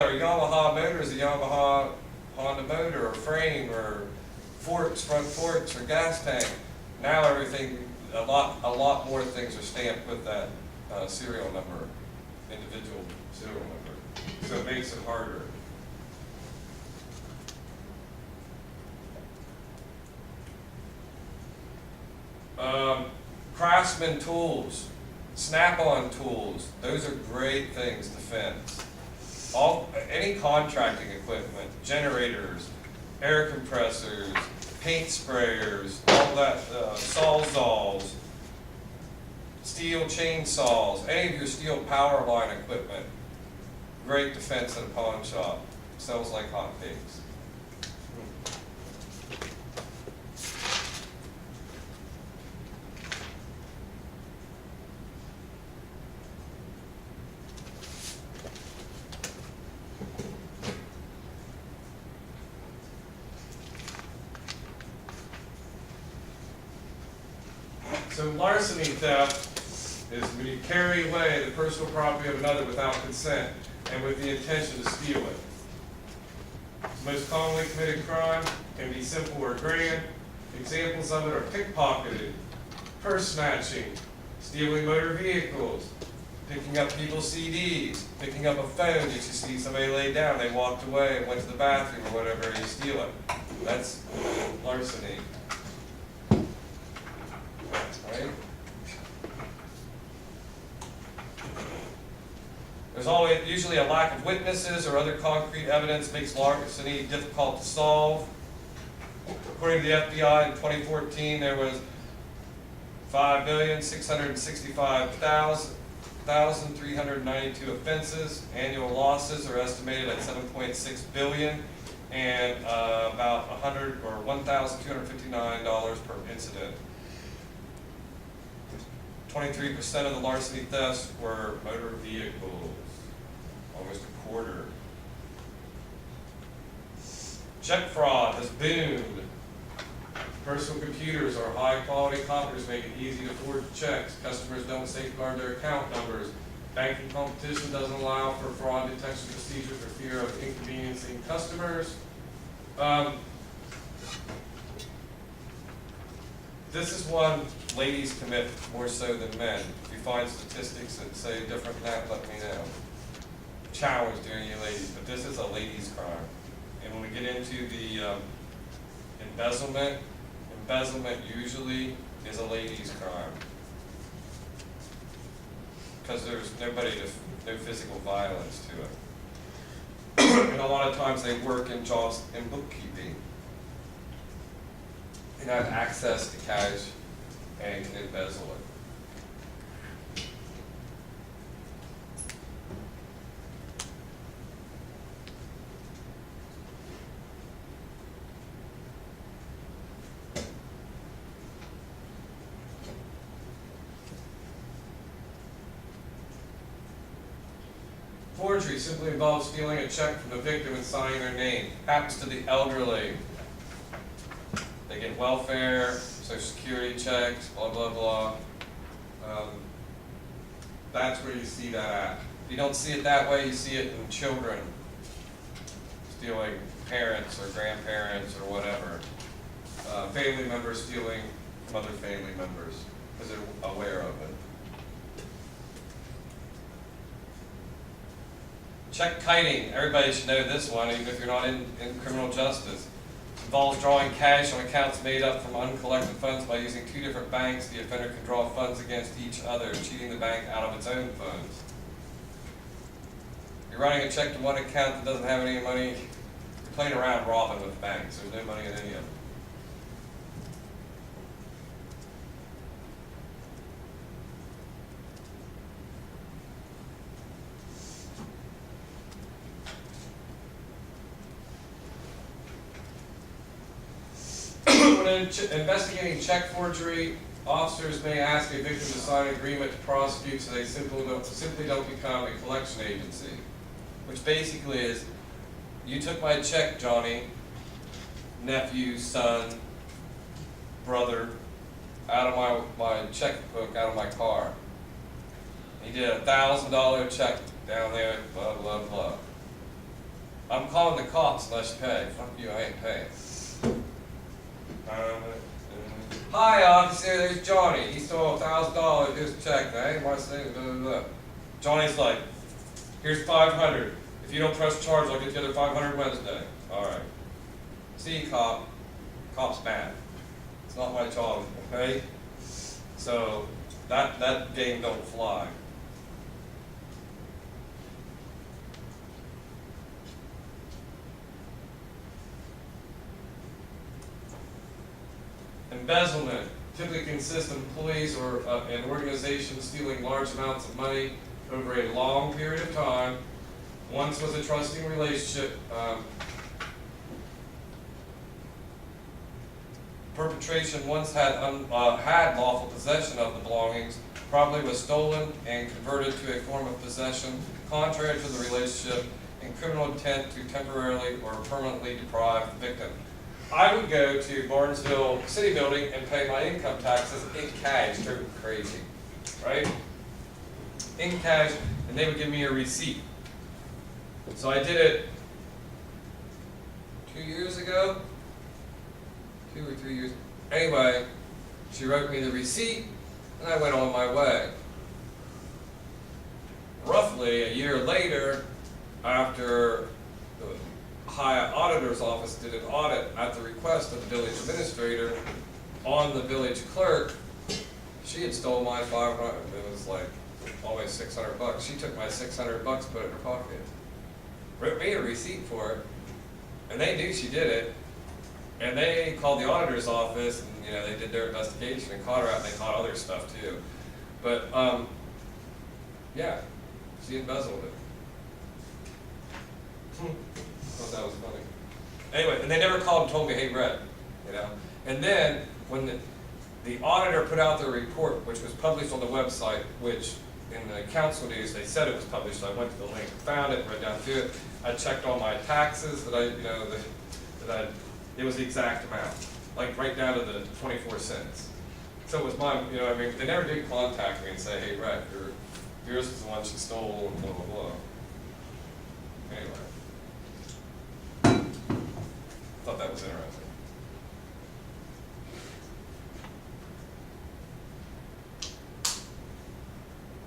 Or Yamaha motor is a Yamaha Honda motor or frame or forks, front forks or gas tank. Now everything, a lot more things are stamped with that serial number, individual serial number. So it makes it harder. Craftsman tools, Snap-on tools, those are great things to fence. Any contracting equipment, generators, air compressors, paint sprayers, all that, sawzalls, steel chainsaws, any of your steel power line equipment, great defense at a pawn shop. Sells like hotcakes. So larceny theft is when you carry away the personal property of another without consent and with the intention to steal it. The most commonly committed crime can be simple or grand. Examples of it are pickpocketing, purse snatching, stealing motor vehicles, picking up people's CDs, picking up a phone that you see somebody laid down, they walked away and went to the bathroom or whatever, and you steal it. That's larceny. Right? There's usually a lack of witnesses or other concrete evidence makes larceny difficult to solve. According to the FBI in 2014, there was 5,665,392 offenses. Annual losses are estimated at $7.6 billion and about $1,259 per incident. 23% of the larceny thefts were motor vehicles, almost a quarter. Check fraud has boomed. Personal computers or high-quality copiers make it easy to forge checks. Customers don't safeguard their account numbers. Banking competition doesn't allow for fraud detection procedures for fear of inconveniencing customers. This is one ladies commit more so than men. If you find statistics that say different than that, let me know. Challenge to any ladies, but this is a ladies' crime. And when we get into the embezzlement usually is a ladies' crime. Because there's no physical violence to it. And a lot of times they work in jobs in bookkeeping. And have access to cash and can embezzle it. Forgery simply involves stealing a check from the victim and signing their name. Happens to the elderly. They get welfare, social security checks, blah, blah, blah. That's where you see that at. If you don't see it that way, you see it in children. Stealing parents or grandparents or whatever. Family members stealing from other family members because they're aware of it. Check kiting. Everybody should know this one, even if you're not in criminal justice. Involves drawing cash on accounts made up from uncollected funds by using two different banks. The offender can draw funds against each other, cheating the bank out of its own funds. You're writing a check to one account that doesn't have any money. You're playing around robbing with banks. There's no money in any of them. When investigating check forgery, officers may ask a victim to sign an agreement to prosecute so they simply don't become a collection agency. Which basically is, you took my check, Johnny, nephew, son, brother, out of my checkbook, out of my car. He did a $1,000 check down there, blah, blah, blah. I'm calling the cops unless you pay. Fuck you, I ain't paying. Hi, officer, there's Johnny. He stole $1,000. Here's a check. Hey, my thing, blah, blah, blah. Johnny's like, here's 500. If you don't press charge, I'll get the other 500 Wednesday. All right. See, cop. Cop's mad. It's not my job, okay? So that game don't fly. Embezzlement typically consists of employees or an organization stealing large amounts of money over a long period of time. Once was a trusting relationship. Perpetration once had lawful possession of the belongings, property was stolen and converted to a form of possession contrary to the relationship, and criminal intent to temporarily or permanently deprive the victim. I would go to Barnesville City Building and pay my income taxes in cash, they're crazy, right? In cash, and they would give me a receipt. So I did it 2 years ago, 2 or 3 years. Anyway, she wrote me the receipt, and I went on my way. Roughly a year later, after the High Auditor's Office did an audit at the request of the village administrator on the village clerk, she had stolen my 500. It was like always $600. She took my $600, put it in her pocket, wrote me a receipt for it, and they knew she did it. And they called the auditor's office, and they did their investigation and caught her out. And they caught other stuff too, but yeah, she embezzled it. Thought that was funny. Anyway, and they never called and told me, hey, Brett, And then when the auditor put out their report, which was published on the website, which in the council news they said it was published. So I went to the link, found it, read down through it. I checked all my taxes it was the exact amount, like right down to the 24 cents. So it was mine, they never did contact me and say, hey, Brett, yours is the one she stole, and blah, blah, blah. Anyway. Thought that was interesting.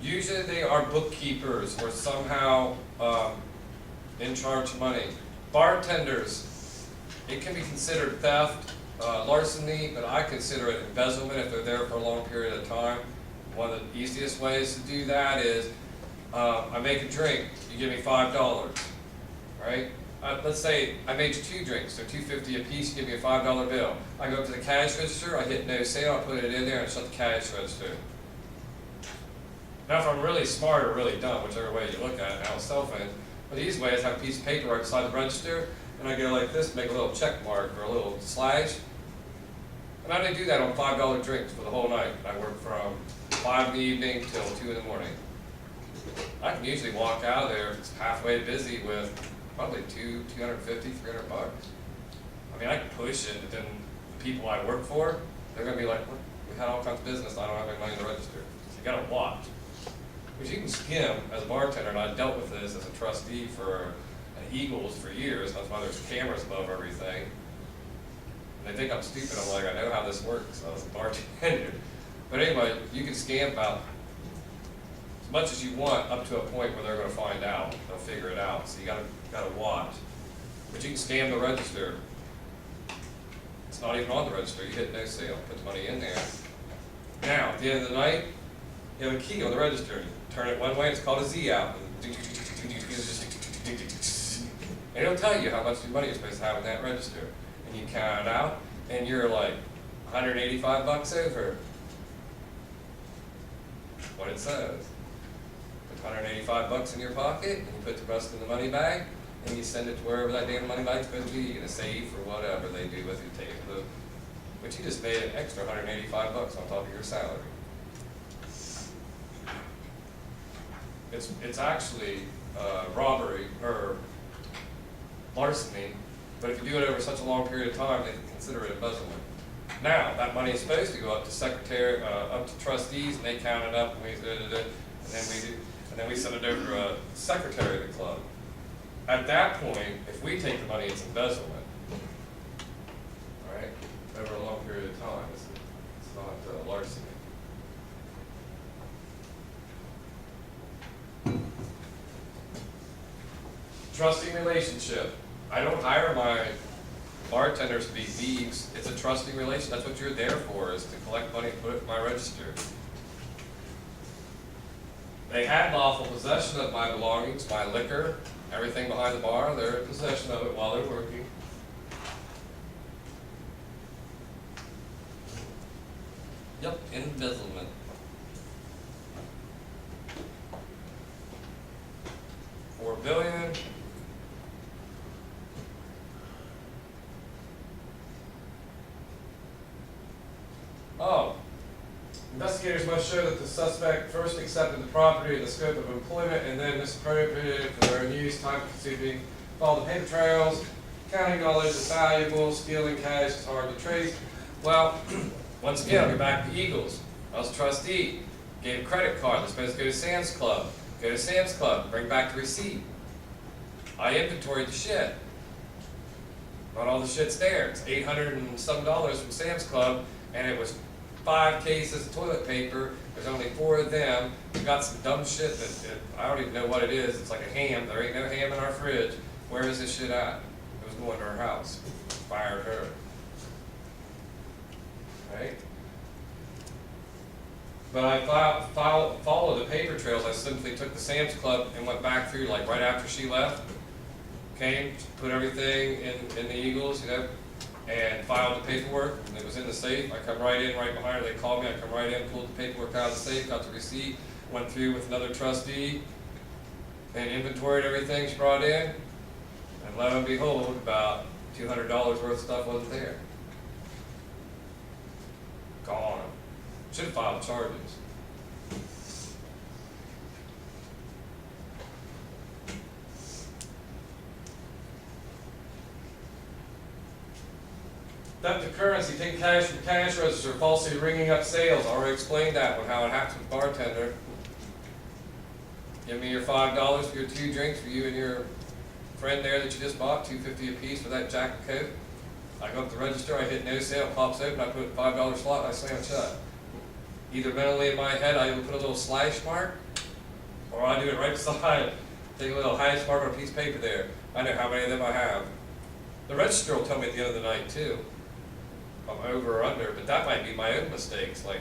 Usually they are bookkeepers or somehow in charge of money. Bartenders, it can be considered theft, larceny, but I consider it embezzlement if they're there for a long period of time. One of the easiest ways to do that is, I make a drink, you give me $5, right? Let's say I made you 2 drinks, so $2.50 a piece, you give me a $5 bill. I go up to the cash register, I hit no sale, I put it in there and shut the cash register. Now if I'm really smart or really dumb, whichever way you look at it, now with cell phones, but these ways I have a piece of paper right beside the register, and I go like this, make a little check mark or a little slash. And I didn't do that on $5 drinks for the whole night. I work from 5 in the evening till 2 in the morning. I can usually walk out of there if it's halfway busy with probably $250, $300. I mean, I can push it, but then the people I work for, they're going to be like, what? We had all kinds of business, I don't have any money in the register. So you got to watch. Which you can skim as a bartender, and I dealt with this as a trustee for Eagles for years. That's why there's cameras above everything. And they think I'm stupid. I'm like, I know how this works. I was a bartender. But anyway, you can scam about as much as you want up to a point where they're going to find out. They'll figure it out. So you gotta watch. But you can scam the register. It's not even on the register. You hit no sale. Put the money in there. Now, at the end of the night, you have a key on the register. You turn it one way, it's called a Z out. And it'll tell you how much money you're supposed to have in that register. And you count it out, and you're like $185 over what it says. Put $185 in your pocket, and you put the rest in the money bag, and you send it to wherever that damn money bag's supposed to be, in a safe or whatever they do with it. Take it to the, but you just made an extra $185 on top of your salary. It's actually robbery or larceny, but if you do it over such a long period of time, they can consider it embezzlement. Now, that money is supposed to go up to secretary, up to trustees, and they count it up, and then we send it over to a secretary of the club. at that point, if we take the money, it's embezzlement. All right, over a long period of time, it's not larceny. Trusting relationship. I don't hire my bartenders to be thieves. It's a trusting relation. That's what you're there for, is to collect money and put it in my register. They had lawful possession of my belongings, my liquor, everything behind the bar. They're in possession of it while they're working. Yep, embezzlement. $4 billion. Oh, investigators must show that the suspect first accepted the property in the scope of employment and then misappropriated it for their own use, time consuming, follow the paper trails, counting knowledge is valuable, stealing cash is hard to trace. Well, once again, I'll go back to Eagles. I was a trustee, gave a credit card, they're supposed to go to Sam's Club. Go to Sam's Club, bring back the receipt. I inventoried the shit. Not all the shit's there. It's $800 and some from Sam's Club, and it was 5 cases of toilet paper. There's only 4 of them. We got some dumb shit that I don't even know what it is. It's like a ham. There ain't no ham in our fridge. Where is this shit at? It was going to her house. Fired her. Right? But I followed the paper trails. I simply took the Sam's Club and went back through, like right after she left. Came, put everything in the Eagles, you know, and filed the paperwork, and it was in the safe. I come right in, right behind her, they called me, I come right in, pulled the paperwork out of the safe, got the receipt, went through with another trustee, and inventoried everything she brought in, and lo and behold, about $200 worth of stuff wasn't there. Gone. Should have filed charges. Theft of currency, taking cash from cash register, falsely ringing up sales. I already explained that one, how it happens with bartender. Give me your $5 for your 2 drinks for you and your friend there that you just bought, $2.50 a piece for that Jack and Coke. I go up to the register, I hit no sale, it pops open, I put a $5 slot, and I slam it shut. Either mentally in my head, I either put a little slash mark, or I do it right beside it. Take a little hash mark on a piece of paper there. I know how many of them I have. The register will tell me at the end of the night too, if I'm over or under, but that might be my own mistakes, like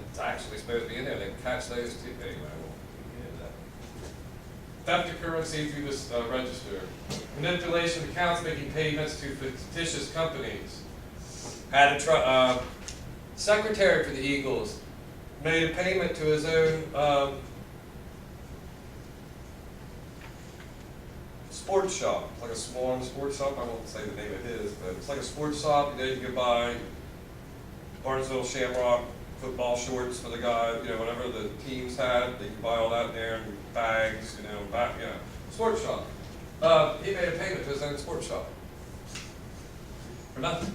it's actually supposed to be in there. They can catch those too. Anyway, I won't get into that. Theft of currency through this register. Manipulation of accounts, making payments to fictitious companies. Had a secretary for the Eagles made a payment to his own sports shop, like a small sports shop. I won't say the name of his, but it's like a sports shop. You know, you can buy Barnesville Shamrock football shorts for the guy. You know, whatever the teams had, they can buy all that in there, and bags. You know, sports shop. He made a payment to his own sports shop for nothing.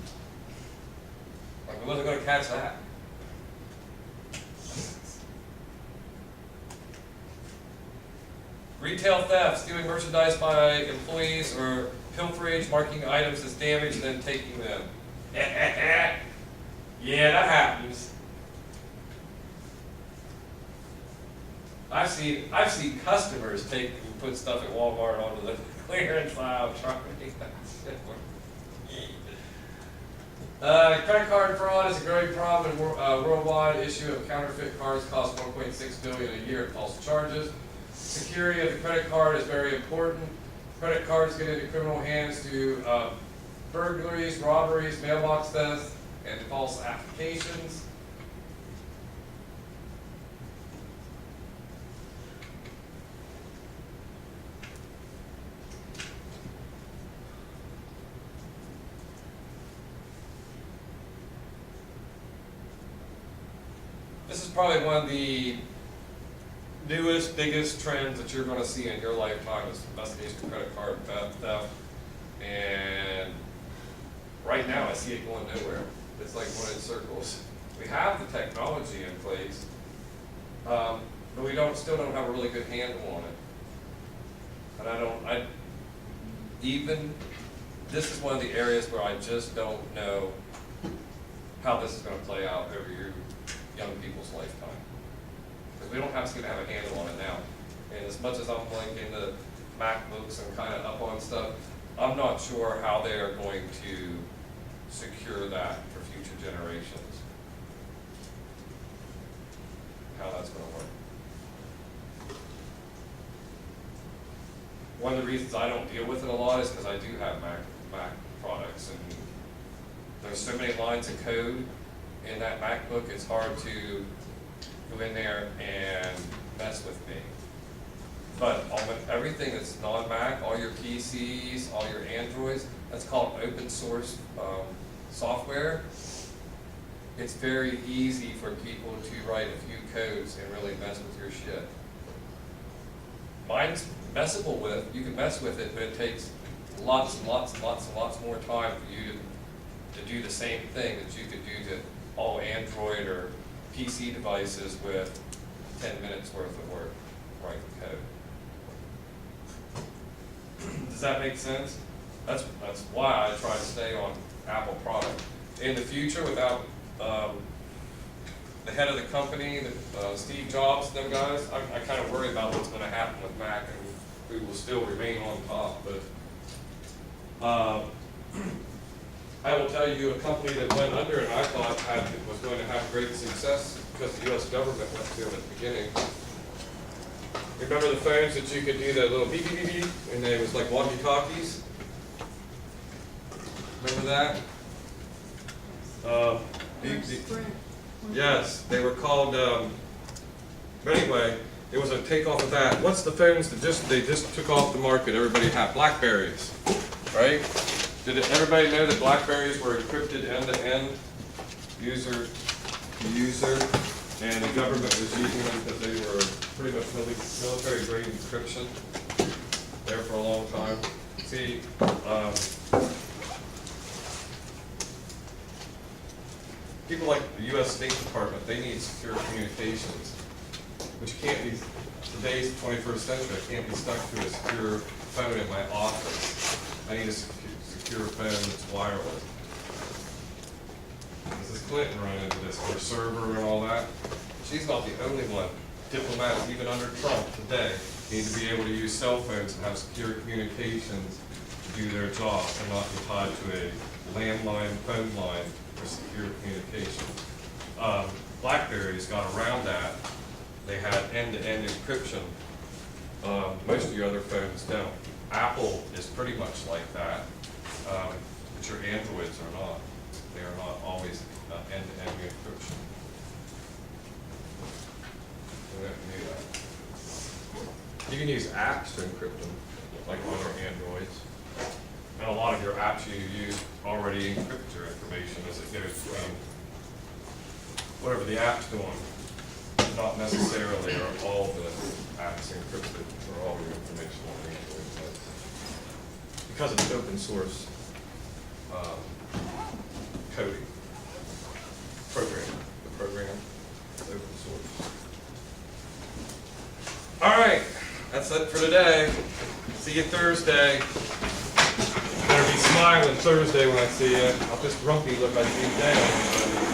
Like, we wasn't going to catch that. Retail theft, stealing merchandise by employees, or pilferage, marking items as damaged and then taking them. Yeah, that happens. I've seen customers take and put stuff at Walmart onto the clearance aisle trying to make that shit work. Credit card fraud is a growing problem in worldwide. Issue of counterfeit cards costs $1.6 billion a year at false charges. Security of the credit card is very important. Credit cards get into criminal hands through burglaries, robberies, mailbox theft, and false applications. This is probably one of the newest, biggest trends that you're going to see in your lifetime is investigation of credit card theft. And right now I see it going nowhere. It's like going in circles. We have the technology in place, but we still don't have a really good handle on it. And even, this is one of the areas where I just don't know how this is gonna play out over your young people's lifetime. Because we don't seem to have a handle on it now. And as much as I'm like into MacBooks and kind of up on stuff, I'm not sure how they are going to secure that for future generations. How that's gonna work. One of the reasons I don't deal with it a lot is because I do have Mac products, and there's so many lines of code in that MacBook, it's hard to go in there and mess with me. But everything that's non-Mac, all your PCs, all your Androids, that's called open source software. It's very easy for people to write a few codes and really mess with your shit. Mine's messable with, you can mess with it, but it takes lots and lots and lots and lots more time for you to do the same thing that you could do to all Android or PC devices with 10 minutes worth of work, writing code. Does that make sense? That's why I try to stay on Apple product. In the future, without the head of the company, Steve Jobs, them guys, I kind of worry about what's going to happen with Mac, and we will still remain on top. But I will tell you, a company that went under and I thought was going to have great success because the U.S. government went to them at the beginning. Remember the phones that you could do the little beep beep beep beep, and they was like walkie-talkies? Remember that? Yes, they were called, but anyway, it was a takeoff of that. What's the phones that they just took off the market, everybody had? BlackBerries, right? Did everybody know that BlackBerries were encrypted end-to-end, user to user, and the government was using them because they were pretty much military-grade encryption there for a long time? See, people like the U.S. State Department, they need secure communications, which can't be, today's 21st century, I can't be stuck to a secure phone in my office. I need a secure phone that's wireless. Mrs. Clinton ran into this, her server and all that. She's not the only one. Diplomats, even under Trump today, need to be able to use cell phones and have secure communications to do their job and not be tied to a landline phone line for secure communication. BlackBerries got around that. They had end-to-end encryption. Most of your other phones don't. Apple is pretty much like that, but your Androids are not. They are not always end-to-end encryption. We don't do that. You can use apps to encrypt them, like on your Androids. And a lot of your apps you use already encrypt your information as it goes between whatever the app's doing. Not necessarily are all the apps encrypted or all your information on the Android, but because it's open source coding program, the program is open source. All right, that's it for today. See you Thursday. Better be smiling Thursday when I see you. I'll just grumpy look I see today.